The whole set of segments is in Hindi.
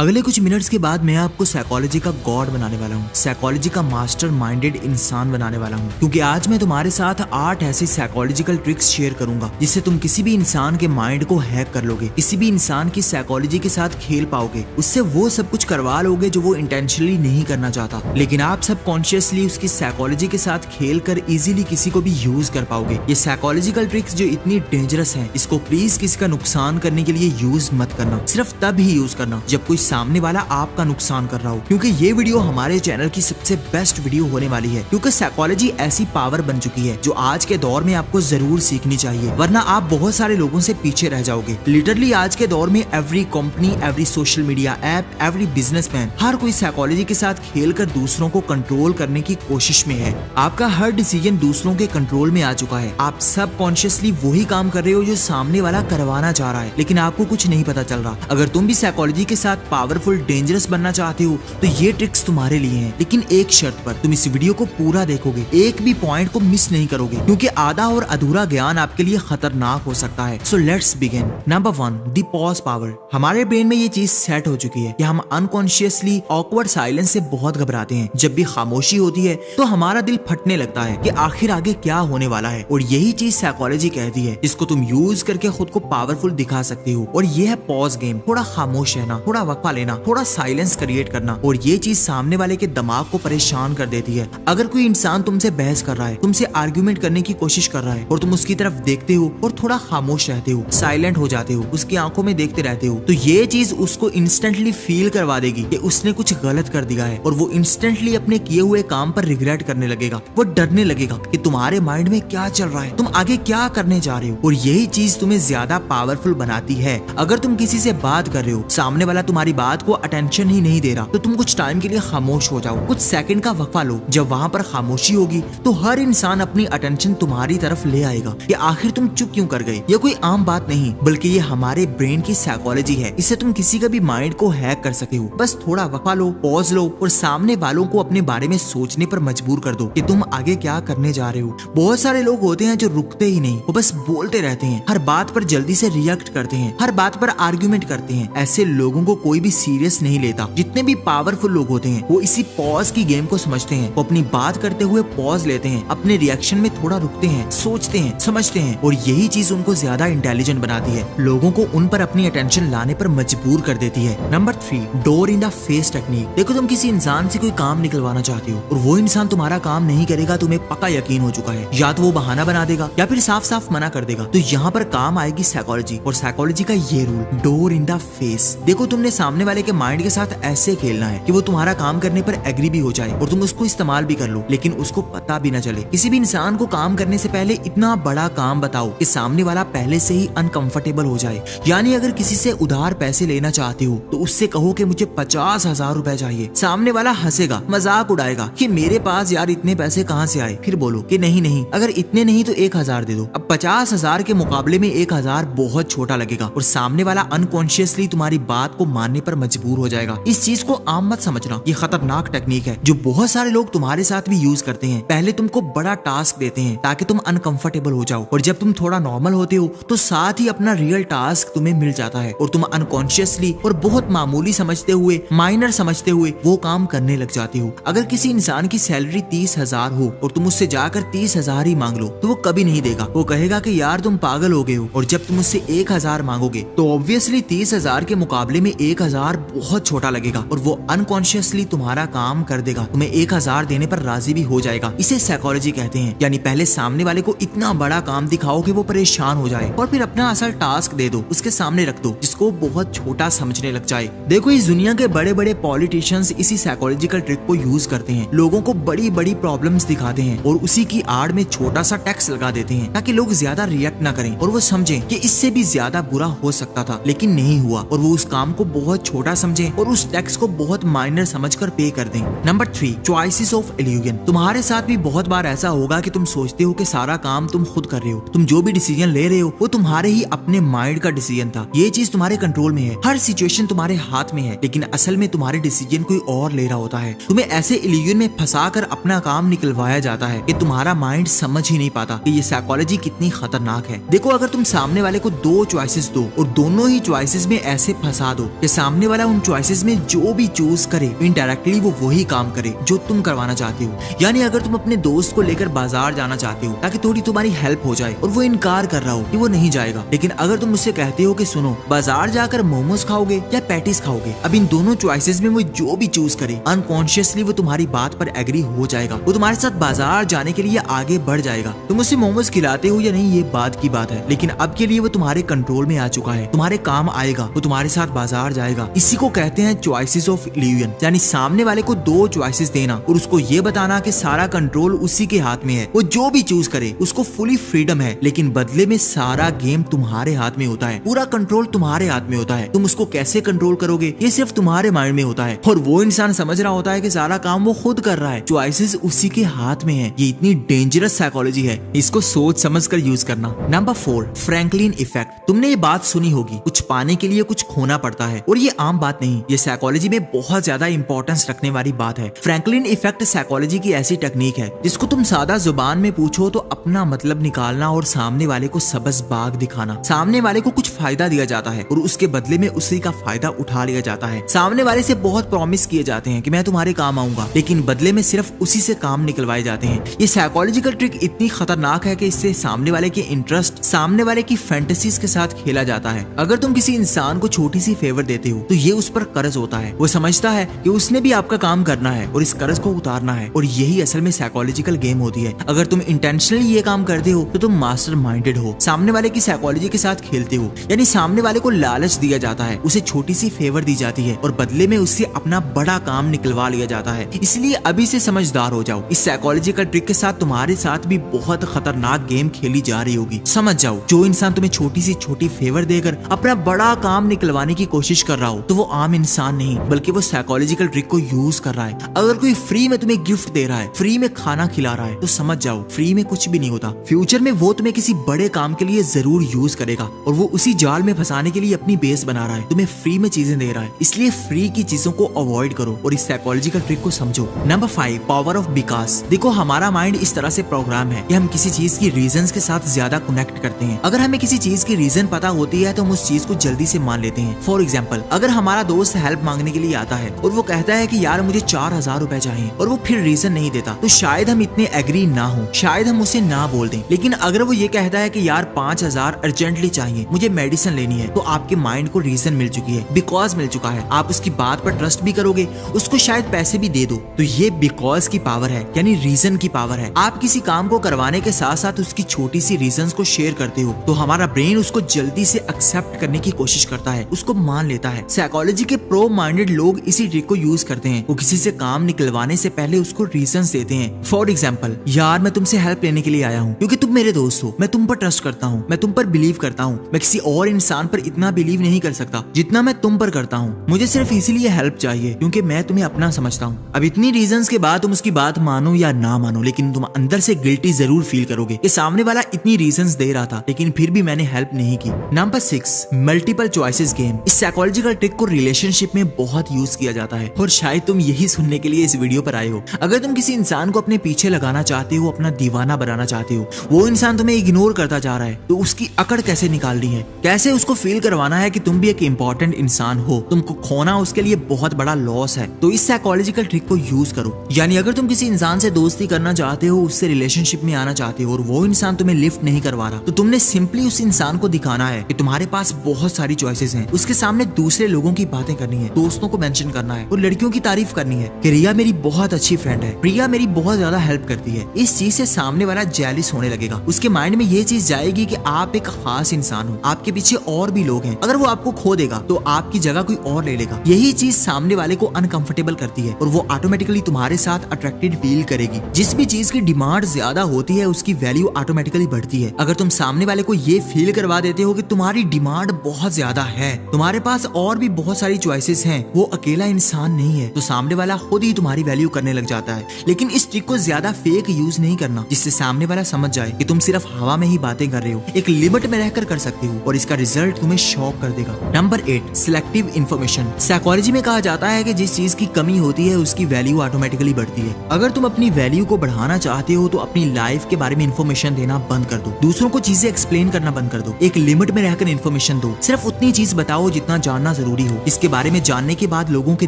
अगले कुछ मिनट्स के बाद मैं आपको साइकोलॉजी का गॉड बनाने वाला हूँ, साइकोलॉजी का मास्टर माइंडेड इंसान बनाने वाला हूँ। क्योंकि आज मैं तुम्हारे साथ 8 ऐसी साइकोलॉजिकल ट्रिक्स शेयर करूंगा जिससे तुम किसी भी इंसान के माइंड को हैक कर लोगे, किसी भी इंसान की साइकोलॉजी के साथ खेल पाओगे, उससे वो सब कुछ करवा लोगे जो वो इंटेंशनली नहीं करना चाहता, लेकिन आप सब कॉन्शियसली उसकी साइकोलॉजी के साथ खेल कर इजीली किसी को भी यूज कर पाओगे। ये साइकोलॉजिकल ट्रिक्स जो इतनी डेंजरस हैं, इसको प्लीज किसी का नुकसान करने के लिए यूज मत करना, सिर्फ तब ही यूज करना जब कोई सामने वाला आपका नुकसान कर रहा हो। क्योंकि ये वीडियो हमारे चैनल की सबसे बेस्ट वीडियो होने वाली है, क्योंकि साइकोलॉजी ऐसी पावर बन चुकी है जो आज के दौर में आपको जरूर सीखनी चाहिए, वरना आप बहुत सारे लोगों से पीछे रह जाओगे। लिटरली आज के दौर में every company, every social media app, every businessman, हर कोई साइकोलॉजी के साथ खेलकर दूसरों को कंट्रोल करने की कोशिश में है। आपका हर डिसीजन दूसरों के कंट्रोल में आ चुका है। आप सब कॉन्शियसली वही काम कर रहे हो जो सामने वाला करवाना चाह रहा है, लेकिन आपको कुछ नहीं पता चल रहा। अगर तुम भी साइकोलॉजी के साथ पावरफुल, डेंजरस बनना चाहते हो तो ये ट्रिक्स तुम्हारे लिए हैं, लेकिन एक शर्त पर। तुम इस वीडियो को पूरा देखोगे, एक भी पॉइंट को मिस नहीं करोगे, क्योंकि आधा और अधूरा ज्ञान आपके लिए खतरनाक हो सकता है। So let's begin. Number 1, the pause power. हमारे ब्रेन में ये चीज सेट हो चुकी है कि हम अनकॉन्शियसली ऑकवर्ड साइलेंस से बहुत घबराते हैं। जब भी खामोशी होती है तो हमारा दिल फटने लगता है कि आखिर आगे क्या होने वाला है, और यही चीज साइकोलॉजी कहती है, इसको तुम यूज करके खुद को पावरफुल दिखा सकते हो। और ये है पॉज गेम। थोड़ा खामोश रहना, थोड़ा वक्फा लेना, थोड़ा साइलेंस क्रिएट करना, और ये चीज सामने वाले के दिमाग को परेशान कर देती है। अगर कोई इंसान तुमसे बहस कर रहा है, तुमसे आर्ग्यूमेंट करने की कोशिश कर रहा है, और तुम उसकी तरफ देखते हो और थोड़ा खामोश रहते हो, साइलेंट हो जाते हो, उसकी आंखों में देखते रहते हो, तो ये चीज उसको इंस्टेंटली फील करवा देगी कि उसने कुछ गलत कर दिया है, और वो इंस्टेंटली अपने किए हुए काम पर रिग्रेट करने लगेगा। वो डरने लगेगा कि तुम्हारे माइंड में क्या चल रहा है, तुम आगे क्या करने जा रहे हो, और यही चीज तुम्हें ज्यादा पावरफुल बनाती है। अगर तुम किसी से बात कर रहे हो, सामने वाला तुम्हारी बात को अटेंशन ही नहीं दे रहा, तो तुम कुछ टाइम के लिए खामोश हो जाओ, कुछ सेकंड का वक्फा लो। जब वहाँ पर खामोशी होगी तो हर इंसान अपनी अटेंशन तुम्हारी तरफ ले आएगा कि आखिर तुम चुप क्यों कर गए। ये कोई आम बात नहीं, बल्कि ये हमारे ब्रेन की साइकोलॉजी है। इससे तुम किसी का भी माइंड को हैक कर सकते हो। बस थोड़ा वक्फा लो, पॉज लो, और सामने वालों को अपने बारे में सोचने पर मजबूर कर दो कि तुम आगे क्या करने जा रहे हो। बहुत सारे लोग होते हैं जो रुकते ही नहीं, वो बस बोलते रहते हैं, हर बात पर जल्दी से रिएक्ट करते हैं, हर बात पर आर्ग्यूमेंट करते हैं। ऐसे लोगों को कोई भी सीरियस नहीं लेता। जितने भी पावरफुल लोग होते हैं वो इसी पॉज की गेम को समझते हैं। वो अपनी बात करते हुए पॉज लेते हैं, अपने रिएक्शन में थोड़ा रुकते हैं, सोचते हैं, समझते हैं, और यही चीज उनको ज्यादा इंटेलिजेंट बनाती है, लोगों को उन पर अपनी अटेंशन लाने पर मजबूर कर देती है। Number 3, door in the face technique. देखो, तुम किसी इंसान से कोई काम निकलवाना चाहते हो और वो इंसान तुम्हारा काम नहीं करेगा, तुम्हें पक्का यकीन हो चुका है। या तो वो बहाना बना देगा या फिर साफ साफ मना कर देगा। तो यहाँ पर काम आएगी साइकोलॉजी, और साइकोलॉजी का ये rule, door in the face. देखो, तुमने सामने वाले के माइंड के साथ ऐसे खेलना है कि वो तुम्हारा काम करने पर एग्री भी हो जाए और तुम उसको इस्तेमाल भी कर लो, लेकिन उसको पता भी न चले। किसी भी इंसान को काम करने से पहले इतना बड़ा काम बताओ कि सामने वाला पहले से ही अनकंफर्टेबल हो जाए। यानी अगर किसी से उधार पैसे लेना चाहते हो तो उससे कहो कि मुझे 50,000 रुपए चाहिए। सामने वाला हंसेगा, मजाक उड़ाएगा कि मेरे पास यार इतने पैसे कहाँ से आए। फिर बोलो कि नहीं नहीं, अगर इतने नहीं तो 1,000 दे दो। अब 50,000 के मुकाबले में 1,000 बहुत छोटा लगेगा, और सामने वाला अनकॉन्शियसली तुम्हारी बात को मानने पर मजबूर हो जाएगा। इस चीज को आम मत समझना, ये खतरनाक टेक्निक है जो बहुत सारे लोग तुम्हारे साथ भी यूज करते हैं। पहले तुमको बड़ा टास्क देते हैं ताकि तुम अनकंफर्टेबल हो जाओ, और जब तुम थोड़ा नॉर्मल होते हो तो साथ ही अपना रियल टास्क तुम्हें मिल जाता है, और तुम अनकॉन्शियसली और बहुत मामूली समझते हुए, माइनर समझते हुए वो काम करने लग जाते हो। अगर किसी इंसान की सैलरी 30,000 हो और तुम उससे जाकर 30,000 ही मांग लो तो वो कभी नहीं देगा। वो कहेगा कि यार तुम पागल हो गए हो। और जब तुम उससे 1,000 मांगोगे तो ऑब्वियसली 30,000 के मुकाबले में 1,000 बहुत छोटा लगेगा, और वो अनकॉन्शियसली तुम्हारा काम कर देगा, तुम्हें 1,000 देने पर राजी भी हो जाएगा। इसे साइकोलॉजी कहते हैं। यानी पहले सामने वाले को इतना बड़ा काम दिखाओ कि वो परेशान हो जाए, और फिर अपना असल टास्क दे दो, उसके सामने रख दो, जिसको बहुत छोटा समझने लग जाए। देखो, इस दुनिया के बड़े बड़े पॉलिटिशियंस इसी साइकोलॉजिकल ट्रिक को यूज करते हैं। लोगों को बड़ी बड़ी प्रॉब्लम्स दिखाते हैं और उसी की आड़ में छोटा सा टैक्स लगा देते हैं ताकि लोग ज्यादा रिएक्ट ना करें और वो समझें कि इससे भी ज्यादा बुरा हो सकता था, लेकिन नहीं हुआ, और वो उस काम को बहुत छोटा समझें और उस टैक्स को बहुत माइनर समझकर पे कर दें। Number 3, choices of illusion. तुम्हारे साथ भी बहुत बार ऐसा होगा कि तुम सोचते हो कि सारा काम तुम खुद कर रहे हो, तुम जो भी डिसीजन ले रहे हो वो तुम्हारे ही अपने माइंड का डिसीजन था। ये चीज तुम्हारे कंट्रोल में है, हर सिचुएशन तुम्हारे हाथ में है, लेकिन असल में तुम्हारे डिसीजन कोई और ले रहा होता है। तुम्हें ऐसे इल्यूजन में फंसाकर अपना काम निकलवाया जाता है कि तुम्हारा माइंड समझ ही नहीं पाता कि ये साइकोलॉजी कितनी खतरनाक है। देखो, अगर तुम सामने वाले को 2 चॉइसेस दो और दोनों ही चॉइसेस में ऐसे फंसा दो कि सामने सामने वाला उन चॉइसेस में जो भी चूज करे इनडायरेक्टली वो वही काम करे जो तुम करवाना चाहते हो। यानी अगर तुम अपने दोस्त को लेकर बाजार जाना चाहते हो ताकि थोड़ी तुम्हारी हेल्प हो जाए और वो इनकार कर रहा हो कि वो नहीं जाएगा, लेकिन अगर तुम उससे कहते हो कि सुनो बाजार जाकर मोमोज खाओगे या पैटीज खाओगे, अब इन दोनों चॉइसेस में वो जो भी चूज करे अनकॉन्शियसली वो तुम्हारी बात पर एग्री हो जाएगा, वो तुम्हारे साथ बाजार जाने के लिए आगे बढ़ जाएगा। तुम उसे मोमोज खिलाते हो या नहीं ये बात की बात है, लेकिन अब के लिए वो तुम्हारे कंट्रोल में आ चुका है, तुम्हारे काम आएगा, वो तुम्हारे साथ बाजार जाएगा। इसी को कहते हैं चॉइसेस ऑफ इल्यूजन, यानी सामने वाले को दो चॉइसेस देना और उसको ये बताना कि सारा कंट्रोल उसी के हाथ में है, वो जो भी चूज करे उसको फुली फ्रीडम है, लेकिन बदले में सारा गेम तुम्हारे हाथ में होता है, पूरा कंट्रोल तुम्हारे हाथ में होता है। तुम उसको कैसे कंट्रोल करोगे ये सिर्फ तुम्हारे माइंड में होता है और वो इंसान समझ रहा होता है कि सारा काम वो खुद कर रहा है, चॉइसेस उसी के हाथ में है। ये इतनी डेंजरस साइकोलॉजी है, इसको सोच समझ कर यूज करना। Number 4, Franklin effect. तुमने ये बात सुनी होगी, कुछ पाने के लिए कुछ खोना पड़ता है, और ये आम बात नहीं, ये साइकोलॉजी में बहुत ज्यादा इंपॉर्टेंस रखने वाली बात है। फ्रैंकलिन इफेक्ट साइकोलॉजी की ऐसी टेक्निक है जिसको तुम सादा जुबान में पूछो तो अपना मतलब निकालना और सामने वाले को सबस बाग दिखाना। सामने वाले को कुछ फायदा दिया जाता है और उसके बदले में उसी का फायदा उठा लिया जाता है। सामने वाले से बहुत प्रॉमिस किए जाते हैं कि मैं तुम्हारे काम आऊंगा, लेकिन बदले में सिर्फ उसी से काम निकलवाए जाते हैं। ये साइकोलॉजिकल ट्रिक इतनी खतरनाक है कि इससे सामने वाले के इंटरेस्ट, सामने वाले की फैंटेसीज के साथ खेला जाता है। अगर तुम किसी इंसान को छोटी सी फेवर देते हो तो ये उस पर कर्ज होता है, वो समझता है कि उसने भी आपका काम करना है और इस कर्ज को उतारना है, और यही असल में साइकोलॉजिकल गेम होती है। अगर तुम इंटेंशनली ये काम करते हो तो तुम मास्टर माइंडेड हो, सामने वाले की साइकोलॉजी के साथ खेलते हो। यानी सामने वाले को लालच दिया जाता है, उसे छोटी सी फेवर दी जाती है और बदले में उससे अपना बड़ा काम निकलवा लिया जाता है। इसलिए अभी से समझदार हो जाओ, इस साइकोलॉजिकल ट्रिक के साथ तुम्हारे साथ भी बहुत खतरनाक गेम खेली जा रही होगी। समझ जाओ, जो इंसान तुम्हें छोटी सी छोटी फेवर देकर अपना बड़ा काम निकलवाने की कोशिश कर रहा हो तो वो आम इंसान नहीं, बल्कि वो साइकोलॉजिकल ट्रिक को यूज कर रहा है। अगर कोई फ्री में तुम्हें गिफ्ट दे रहा है, फ्री में खाना खिला रहा है, तो समझ जाओ फ्री में कुछ भी नहीं होता। फ्यूचर में वो तुम्हें किसी बड़े काम के लिए जरूर यूज करेगा और वो उसी जाल में फंसाने के लिए अपनी बेस बना रहा है, तुम्हें फ्री में चीजें दे रहा है। इसलिए फ्री की चीजों को अवॉइड करो और इस साइकोलॉजिकल ट्रिक को समझो। Number 5, power of because. देखो, हमारा माइंड इस तरह से प्रोग्राम है कि हम किसी चीज की रीजंस के साथ ज्यादा कनेक्ट करते हैं। अगर हमें किसी चीज की रीजन पता होती है तो हम उस चीज को जल्दी से मान लेते हैं। फॉर एग्जाम्पल, अगर हमारा दोस्त हेल्प मांगने के लिए आता है और वो कहता है कि यार मुझे 4000 रुपए चाहिए और वो फिर रीजन नहीं देता, तो शायद हम इतने एग्री ना हो, शायद हम उसे ना बोल दें। लेकिन अगर वो ये कहता है कि यार 5000 अर्जेंटली चाहिए, मुझे मेडिसिन लेनी है, तो आपके माइंड को रीजन मिल चुकी है, बिकॉज मिल चुका है। आप उसकी बात पर ट्रस्ट भी करोगे, उसको शायद पैसे भी दे दो। तो ये बिकॉज की पावर है, यानी रीजन की पावर है। आप किसी काम को करवाने के साथ साथ उसकी छोटी सी रीजंस को शेयर करते हो तो हमारा ब्रेन उसको जल्दी से एक्सेप्ट करने की कोशिश करता है, उसको मान लेता है। साइकोलॉजी के प्रो माइंडेड लोग इसी ट्रिक को यूज करते हैं। वो किसी से काम निकलवाने से पहले उसको रीजंस देते हैं। फॉर एग्जाम्पल, यार मैं तुमसे हेल्प लेने के लिए आया हूँ क्योंकि तुम मेरे दोस्त हो, मैं तुम पर ट्रस्ट करता हूँ, मैं तुम पर बिलीव करता हूँ। मैं किसी और इंसान पर इतना बिलीव नहीं कर सकता जितना मैं तुम पर करता हूँ। मुझे सिर्फ इसीलिए हेल्प चाहिए क्योंकि मैं तुम्हें अपना समझता हूँ। अब इतनी रीजंस के बाद तुम उसकी बात मानो या ना मानो, लेकिन तुम अंदर से गिल्टी जरूर फील करोगे कि सामने वाला इतनी रीजंस दे रहा था लेकिन फिर भी मैंने हेल्प नहीं की। Number 6, multiple choices game. इस साइकोलॉजिकल ट्रिक को रिलेशनशिप में बहुत यूज किया जाता है और शायद तुम यही सुनने के लिए इस वीडियो पर आए हो। अगर तुम किसी इंसान को अपने पीछे लगाना चाहते हो, अपना दीवाना बनाना चाहते हो, वो इंसान तुम्हें इग्नोर करता जा रहा है, तो उसकी अकड़ कैसे निकालनी है, कैसे उसको फील करवाना है कि तुम भी एक इंपॉर्टेंट इंसान हो, तुमको खोना उसके लिए बहुत बड़ा लॉस है। तो इस साइकोलॉजिकल ट्रिक को यूज करो। यानी अगर तुम किसी इंसान से दोस्ती करना चाहते हो, उससे रिलेशनशिप में आना चाहते हो और वो इंसान तुम्हें लिफ्ट नहीं करवा रहा, तो तुमने सिंपली उस इंसान को दिखाना है कि तुम्हारे पास बहुत सारी चॉइसेस हैं। उसके सामने दूसरे लोगों की बातें करनी है, दोस्तों को मेंशन करना है और लड़कियों की तारीफ करनी है कि रिया मेरी बहुत अच्छी फ्रेंड है, प्रिया मेरी बहुत ज्यादा हेल्प करती है। इस चीज से सामने वाला जेलिस होने लगेगा। उसके माइंड में ये चीज जाएगी कि आप एक खास इंसान हो, आपके पीछे और भी लोग हैं। अगर वो आपको खो देगा तो आपकी जगह कोई और ले लेगा। यही चीज सामने वाले को अनकंफर्टेबल करती है और वो ऑटोमेटिकली तुम्हारे साथ अट्रैक्टेड फील करेगी। जिस भी चीज की डिमांड ज्यादा होती है उसकी वैल्यू ऑटोमेटिकली बढ़ती है। अगर तुम सामने वाले को ये फील करवा देते हो कि तुम्हारी डिमांड बहुत ज्यादा है, तुम्हारे पास और भी बहुत सारी चॉइसेस हैं, वो अकेला इंसान नहीं है, तो सामने वाला खुद ही तुम्हारी वैल्यू करने लग जाता है। लेकिन इस ट्रिक को ज्यादा फेक यूज नहीं करना, जिससे सामने वाला समझ जाए कि तुम सिर्फ हवा में ही बातें कर रहे हो। एक लिमिट में रहकर कर सकते हो और इसका रिजल्ट तुम्हें शॉक कर देगा। Number 8, selective information. साइकोलॉजी में कहा जाता है कि जिस चीज की कमी होती है उसकी वैल्यू ऑटोमेटिकली बढ़ती है। अगर तुम अपनी वैल्यू को बढ़ाना चाहते हो तो अपनी लाइफ के बारे में इन्फॉर्मेशन देना बंद कर दो, दूसरों को चीजें एक्सप्लेन करना बंद कर दो, एक लिमिट में रहकर इन्फॉर्मेशन दो। सिर्फ उतनी चीज बताओ जितना जानना जानना जरूरी हो, इसके बारे में जानने के बाद लोगों के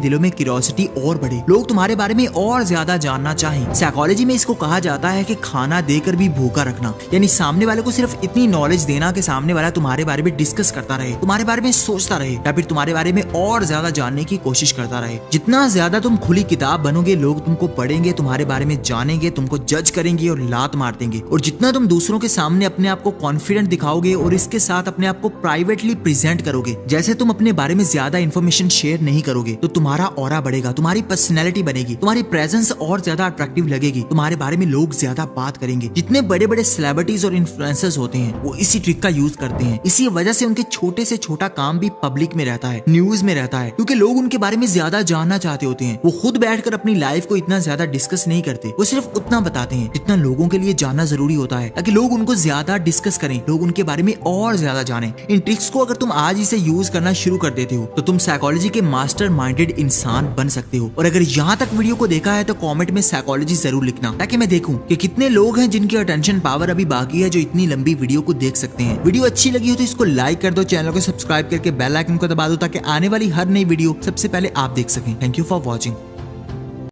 दिलों में क्यूरियोसिटी और बढ़े, लोग तुम्हारे बारे में और ज्यादा जानना चाहें। साइकोलॉजी में इसको कहा जाता है कि खाना देकर भी भूखा रखना, यानी सामने वाले को सिर्फ इतनी नॉलेज देना कि सामने वाला तुम्हारे बारे में डिस्कस करता रहे, तुम्हारे बारे में सोचता रहे या फिर तुम्हारे बारे में और ज्यादा जानने की कोशिश करता रहे। जितना ज्यादा तुम खुली किताब बनोगे, लोग तुमको पढ़ेंगे, तुम्हारे बारे में जानेंगे, तुमको जज करेंगे और लात मार देंगे। और जितना तुम दूसरों के सामने अपने आप को कॉन्फिडेंट दिखाओगे और इसके साथ अपने आप को प्राइवेटली प्रेजेंट करोगे, जैसे तुम अपने बारे में ज्यादा इन्फॉर्मेशन शेयर नहीं करोगे, तो तुम्हारा ऑरा बढ़ेगा, तुम्हारी पर्सनैलिटी बनेगी, तुम्हारी प्रेजेंस और ज्यादा अट्रैक्टिव लगेगी, तुम्हारे बारे में लोग ज्यादा बात करेंगे। जितने बड़े बड़े सेलिब्रिटीज और इन्फ्लुएंसर्स होते हैं वो इसी ट्रिक का यूज करते हैं। इसी वजह से उनके छोटे से छोटा काम भी पब्लिक में रहता है, न्यूज में रहता है, क्योंकि लोग उनके बारे में ज्यादा जानना चाहते होते हैं। वो खुद बैठकर अपनी लाइफ को इतना ज्यादा डिस्कस नहीं करते, वो सिर्फ उतना बताते हैं जितना लोगों के लिए जानना जरूरी होता है, ताकि लोग उनको ज्यादा डिस्कस करें, लोग उनके बारे में और ज्यादा जाने। इन ट्रिक्स को अगर तुम आज इसे यूज करना शुरू कर देते हो तो तुम साइकोलॉजी के मास्टर माइंडेड इंसान बन सकते हो। और अगर यहाँ तक वीडियो को देखा है तो कमेंट में साइकोलॉजी जरूर लिखना, ताकि मैं देखूं कि कितने लोग हैं जिनकी अटेंशन पावर अभी बाकी है, जो इतनी लंबी वीडियो को देख सकते हैं। वीडियो अच्छी लगी हो तो इसको लाइक कर दो, चैनल को सब्सक्राइब करके बेल आइकन को दबा दो, ताकि आने वाली हर नई वीडियो सबसे पहले आप देख सकें। Thank you for watching.